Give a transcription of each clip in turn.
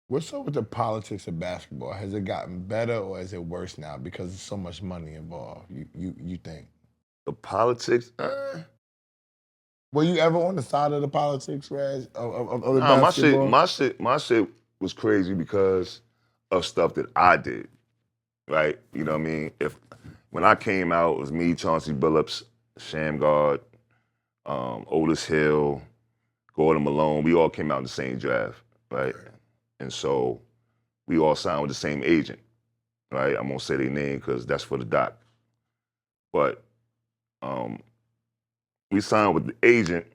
What's up with the politics of basketball? Has it gotten better or is it worse now because there's so much money involved? You think? The politics, Were you ever on the side of the politics, Reg, of the nah, basketball? my shit was crazy because of stuff that I did, right? You know what I mean? When I came out, it was me, Chauncey Billups, Shamgard, Otis Hill, Gordon Malone. We all came out in the same draft, right? And so we all signed with the same agent, right? I'm gonna say their name because that's for the doc. But um, we signed with the agent,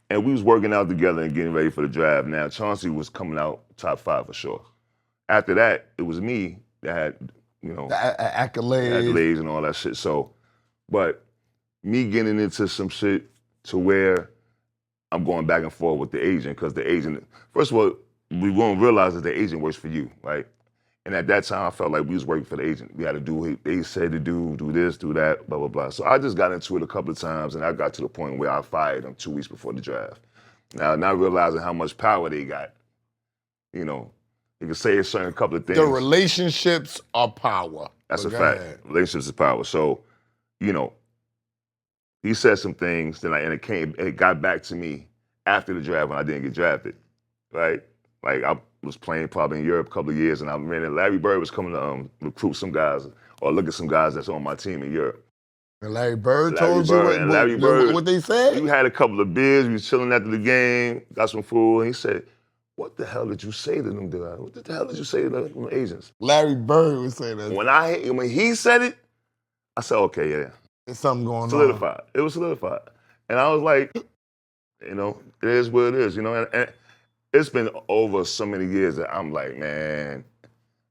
and we was working out together and getting ready for the draft. Now Chauncey was coming out top 5 for sure. After that, it was me that had, you know, The accolades. accolades and all that shit. So, but me getting into some shit to where I'm going back and forth with the agent because the agent, first of all, we won't realize that the agent works for you, right? And at that time, I felt like we was working for the agent. We had to do what they said to do this, do that, blah, blah, blah. So I just got into it a couple of times, and I got to the point where I fired them 2 weeks before the draft. Now, not realizing how much power they got, you know, you can say a certain couple of things. The relationships are power. That's a Go fact. ahead. Relationships is power. So, you know, he said some things, and it got back to me after the draft when I didn't get drafted, right? Like I was playing probably in Europe a couple of years, and I ran in. Larry Bird was coming to recruit some guys or look at some guys that's on my team in Europe. And Larry Bird Larry told Bird, you and Larry Bird, what they said? we had a couple of beers. We was chilling after the game, got some food, and he said, "What the hell did you say to them guys? What the hell did you say to them agents?" Larry Bird was saying that. When he said it, I said, "Okay, yeah." There's something going Solidified. on. It was solidified. And I was like, you know, it is what it is, you know. And it's been over so many years that I'm like, man,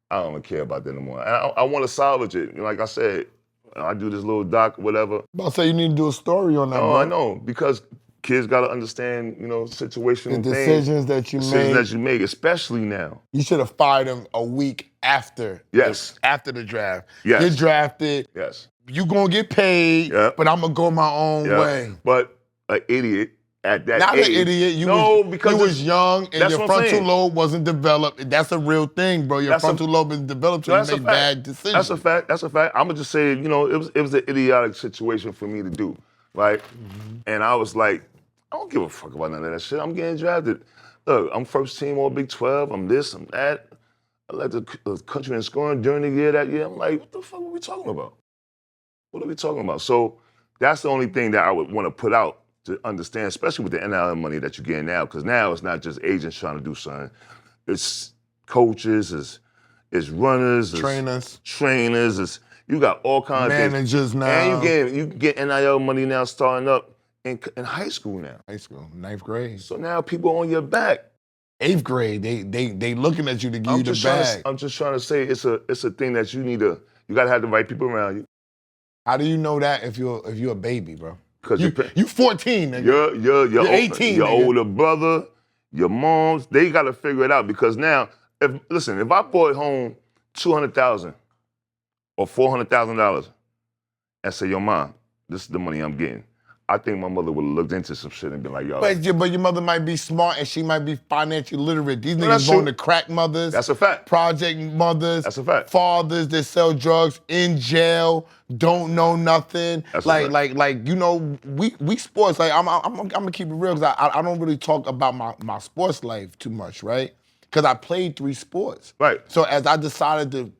I don't even care about that anymore. And I want to salvage it. Like I said, I do this little doc, whatever. About to say you need to do a story on that, No, bro. I know, because kids got to understand, you know, situational The things. decisions that you Decisions made. that you make, especially now. You should have fired him a week after. Yes. After the draft. Yes. Get drafted. Yes. You gonna get paid, Yep. but I'm gonna go my own Yep. way. But an idiot at that Not age. an idiot. You because was young and that's your what I'm frontal saying. lobe wasn't developed. That's a real thing, bro. Your frontal lobe isn't developed, so you make bad decisions. That's a fact. That's a fact. I'm gonna just say, you know, it was an idiotic situation for me to do, right? Mm-hmm. And I was like, I don't give a fuck about none of that shit. I'm getting drafted. Look, I'm first team All Big 12. I'm this. I'm that. I led the country in scoring during the year that year. I'm like, what the fuck are we talking about? What are we talking about? So that's the only thing that I would want to put out to understand, especially with the NIL money that you're getting now, because now it's not just agents trying to do something. It's coaches, it's runners, trainers, it's, you got all kinds of things. Managers now. And you get NIL money now starting up in high school now. High school, 9th grade. So now people on your back. 8th grade, they looking at you to give you the bag. I'm just trying to say it's a thing that you gotta have the right people around you. How do you know that if you're a baby, bro? Because you 14, nigga. You're 18. Your nigga. older brother, your moms, they got to figure it out. Because now, if I brought home $200,000 or $400,000 and say, "Yo, mom, this is the money I'm getting," I think my mother would have looked into some shit and been like, "Yo." But your mother might be smart and she might be financially literate. These niggas born to crack mothers. That's a fact. Project mothers. That's a fact. Fathers that sell drugs in jail, don't know nothing. That's like you know, we sports. Like I'm gonna keep it real because I don't really talk about my sports life too much, right? Because I played 3 sports. Right. So as I decided to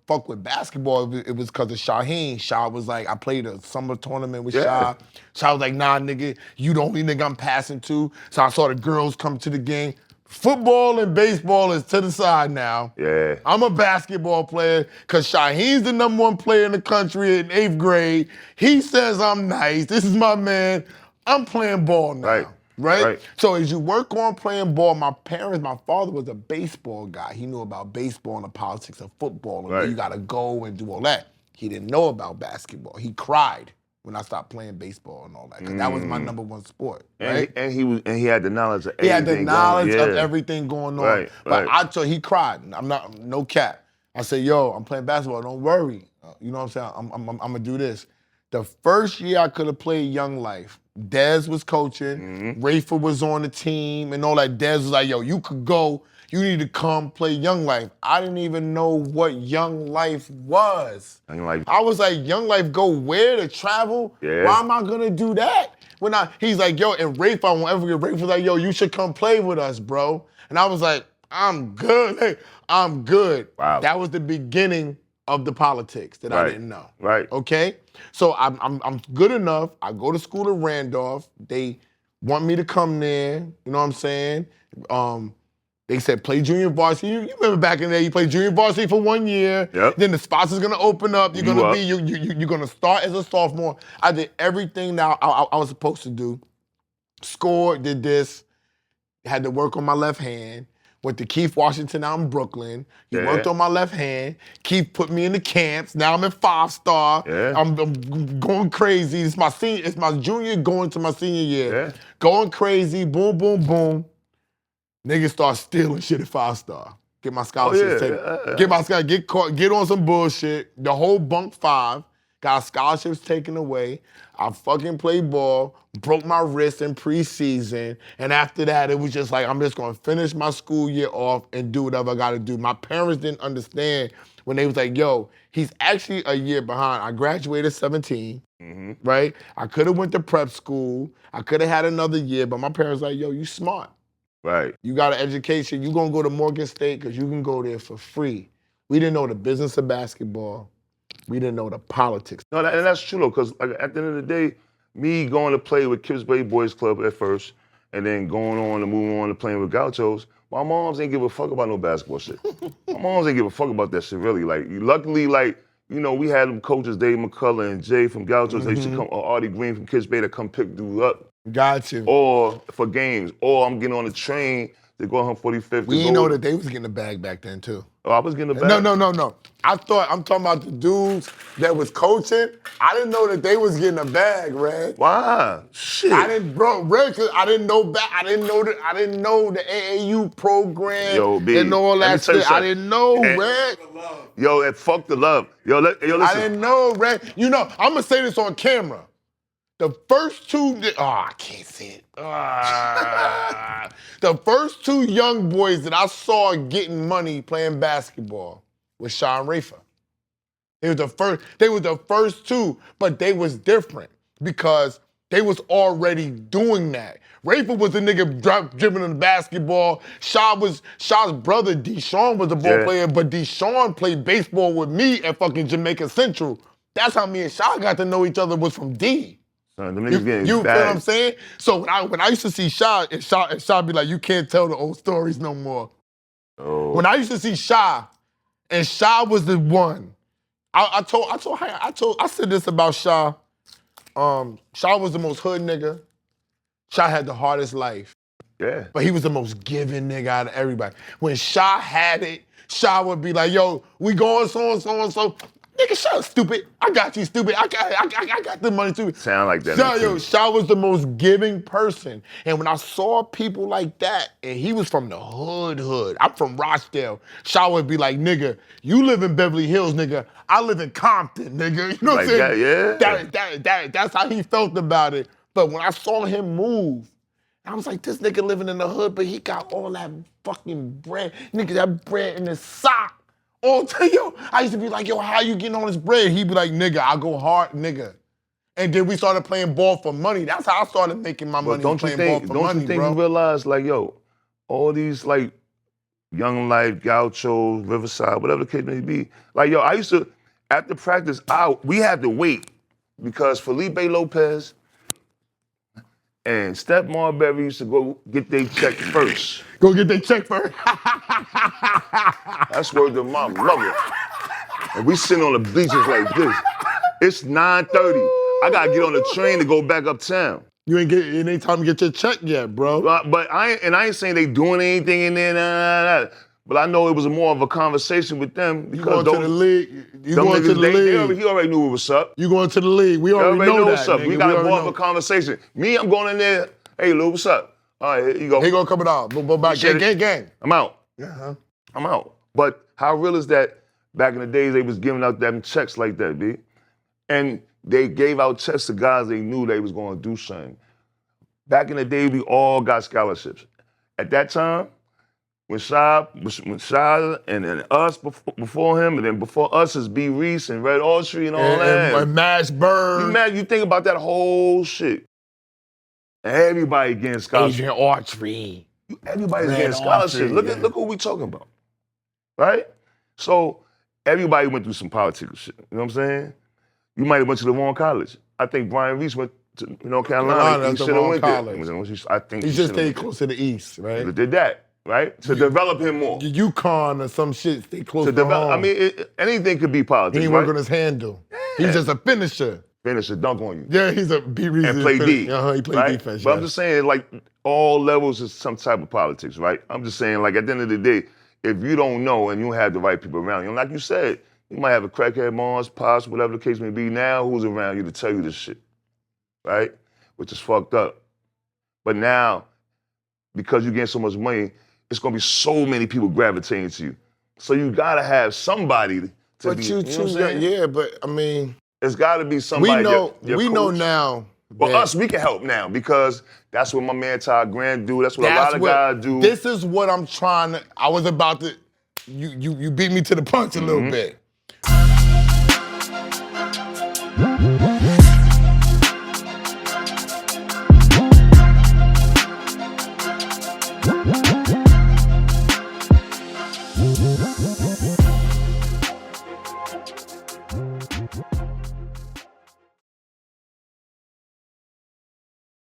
fuck with basketball, it was because of Shaheen. Shah was like, I played a summer tournament with Shah. Shah was like, nah, nigga, you the only nigga I'm passing to. So I saw the girls come to the game. Football and baseball is to the side now. Yeah. I'm a basketball player because Shaheen's the #1 player in the country in 8th grade. He says I'm nice. This is my man. I'm playing ball now. Right? So as you work on playing ball, my father was a baseball guy. He knew about baseball and the politics of football and where you gotta go and do all that. He didn't know about basketball. He cried when I stopped playing baseball and all that, because that was my #1 sport. Right? And he had the knowledge of everything. He had the knowledge of everything going on. But right. he cried. I'm not, no cap. I said, yo, I'm playing basketball, don't worry. You know what I'm saying? I'm gonna do this. The first year I could have played Young Life, Dez was coaching, Rafer was on the team and all that. Dez was like, yo, you could go You need to come play Young Life. I didn't even know what Young Life was. Young Life. I was like, Young Life go where to travel? Yeah. Why am I gonna do that? He's like, yo, and Rafe, I won't ever get Rafe was like, yo, you should come play with us, bro. And I was like, I'm good. Hey, I'm good. Wow. That was the beginning of the politics that I didn't know. Right. Okay? So I'm good enough. I go to school in Randolph. They want me to come there. You know what I'm saying? They said play junior varsity. You remember back in the day, you played junior varsity for 1 year. Yep. Then the spots is gonna open up. You're gonna start as a sophomore. I did everything that I was supposed to do. Scored, did this. Had to work on my left hand. Went to Keith Washington out in Brooklyn. He worked on my left hand. Keith put me in the camps. Now I'm in 5-star. Yeah. I'm going crazy. It's my junior going to my senior year. Yeah. Going crazy. Boom, boom, boom. Niggas start stealing shit at 5-star. Get my scholarships taken. Get my scholarship. Get caught. Get on some bullshit. The whole bunk 5 got scholarships taken away. I fucking played ball. Broke my wrist in preseason, and after that, it was just like I'm just gonna finish my school year off and do whatever I gotta do. My parents didn't understand when they was like, yo, he's actually a year behind. I graduated 17, right? I could have went to prep school. I could have had another year, but my parents like, yo, you smart. Right. You got an education. You gonna go to Morgan State because you can go there for free. We didn't know the business of basketball. We didn't know the politics. No, and that's true though, because at the end of the day, me going to play with Kips Bay Boys Club at first, and then going on and moving on to playing with Gauchos, my moms ain't give a fuck about no basketball shit. My moms ain't give a fuck about that shit really. Like, luckily, like, you know, we had them coaches, Dave McCullough and Jay from Gauchos. They used to come, or Artie Green from Kips Bay to come pick dudes up. Got you. Or for games, or I'm getting on the train to go on 45th. We didn't know that they was getting a bag back then too. Oh, I was getting a bag? No. I'm talking about the dudes that was coaching. I didn't know that they was getting a bag, Red. Why? Shit. I didn't know the AAU program and all that shit. I didn't know, Red. Yo, fuck the love. Yo, listen. I didn't know, Red. You know, I'm gonna say this on camera. The first two, I can't say it. The first 2 young boys that I saw getting money playing basketball was Shaw and Rafa. They were the first 2, but they was different because they was already doing that. Rafa was the nigga dribbling the basketball. Shaw's brother, Deshaun, was a ball player, but Deshaun played baseball with me at fucking Jamaica Central. That's how me and Shaw got to know each other, was from D. You feel what I'm saying? So when I used to see Shaw be like, you can't tell the old stories no more. Oh. When I used to see Shaw, and Shaw was the one. I said this about Shaw. Shaw was the most hood nigga. Shaw had the hardest life. Yeah. But he was the most giving nigga out of everybody. When Shaw had it, Shaw would be like, yo, we going so and so and so. Nigga, shut up, stupid. I got you, stupid. I got the money, stupid. Sound like that. Shaw was the most giving person. And when I saw people like that, and he was from the hood. I'm from Rochdale. Shaw would be like, nigga, you live in Beverly Hills, nigga. I live in Compton, nigga. You know what I'm saying? Yeah. That's how he felt about it. But when I saw him move, I was like, this nigga living in the hood, but he got all that fucking bread. Nigga, that bread in his sock. I used to be like, yo, how you getting all this bread? He'd be like, nigga, I go hard, nigga. And then we started playing ball for money. That's how I started making my money, playing ball for money, bro. Don't you think you realize, like, yo, all these, like, Young Life, Gaucho, Riverside, whatever the case may be, like, yo, I used to, after practice, we had to wait because Felipe Lopez and Steph Marbury used to go get their check first. Go get their check first? That's word to my mother. And we sitting on the bleachers like this. It's 9:30. I gotta get on the train to go back uptown. You ain't any time to get your check yet, bro. But I ain't saying they doing anything in there, nah. But I know it was more of a conversation with them because you going to the league. You going to the league. He already knew what's up. You going to the league. We already know what's up. Nigga. We got more of a conversation. Me, I'm going in there. Hey, Lou, what's up? All right, here you go. He gonna come it out. Boom, back. Gang. I'm out. Uh-huh. I'm out. But how real is that? Back in the days, they was giving out them checks like that, B. And they gave out checks to guys they knew they was going to do something. Back in the day, we all got scholarships. At that time, when Shy and then us before him, and then before us is B. Reese and Red Autry and all that. And Mash Bird. You think about that whole shit. And everybody getting scholarships. Adrian Autry. Everybody's getting scholarships. Look what we talking about. Right? So everybody went through some political shit. You know what I'm saying? You might have went to the wrong college. I think Brian Reese went to North Carolina. He should have went there. I think he just stayed close to the East, right? He did that, right? To develop him more. UConn or some shit, stay close to home. I mean, anything could be politics, He ain't work on his handle. Yeah. He's just a finisher. Finisher, dunk on you. Yeah, he's a B-Reese. And play D. He played defense, But I'm just saying, like, all levels is some type of politics, right? I'm just saying, like, at the end of the day, if you don't know and you don't have the right people around you, like you said, you might have a crackhead moms, pops, whatever the case may be now, who's around you to tell you this shit, right? Which is fucked up. But now, because you're getting so much money, it's gonna be so many people gravitating to you. So you gotta have somebody to be, you know what I'm saying? Yeah, but I mean, it's gotta be somebody. We know now. Well, us, we can help now because that's what my man Todd Grant do. That's what a lot of guys do. This is what I'm trying to. I was about to. You beat me to the punch a little bit.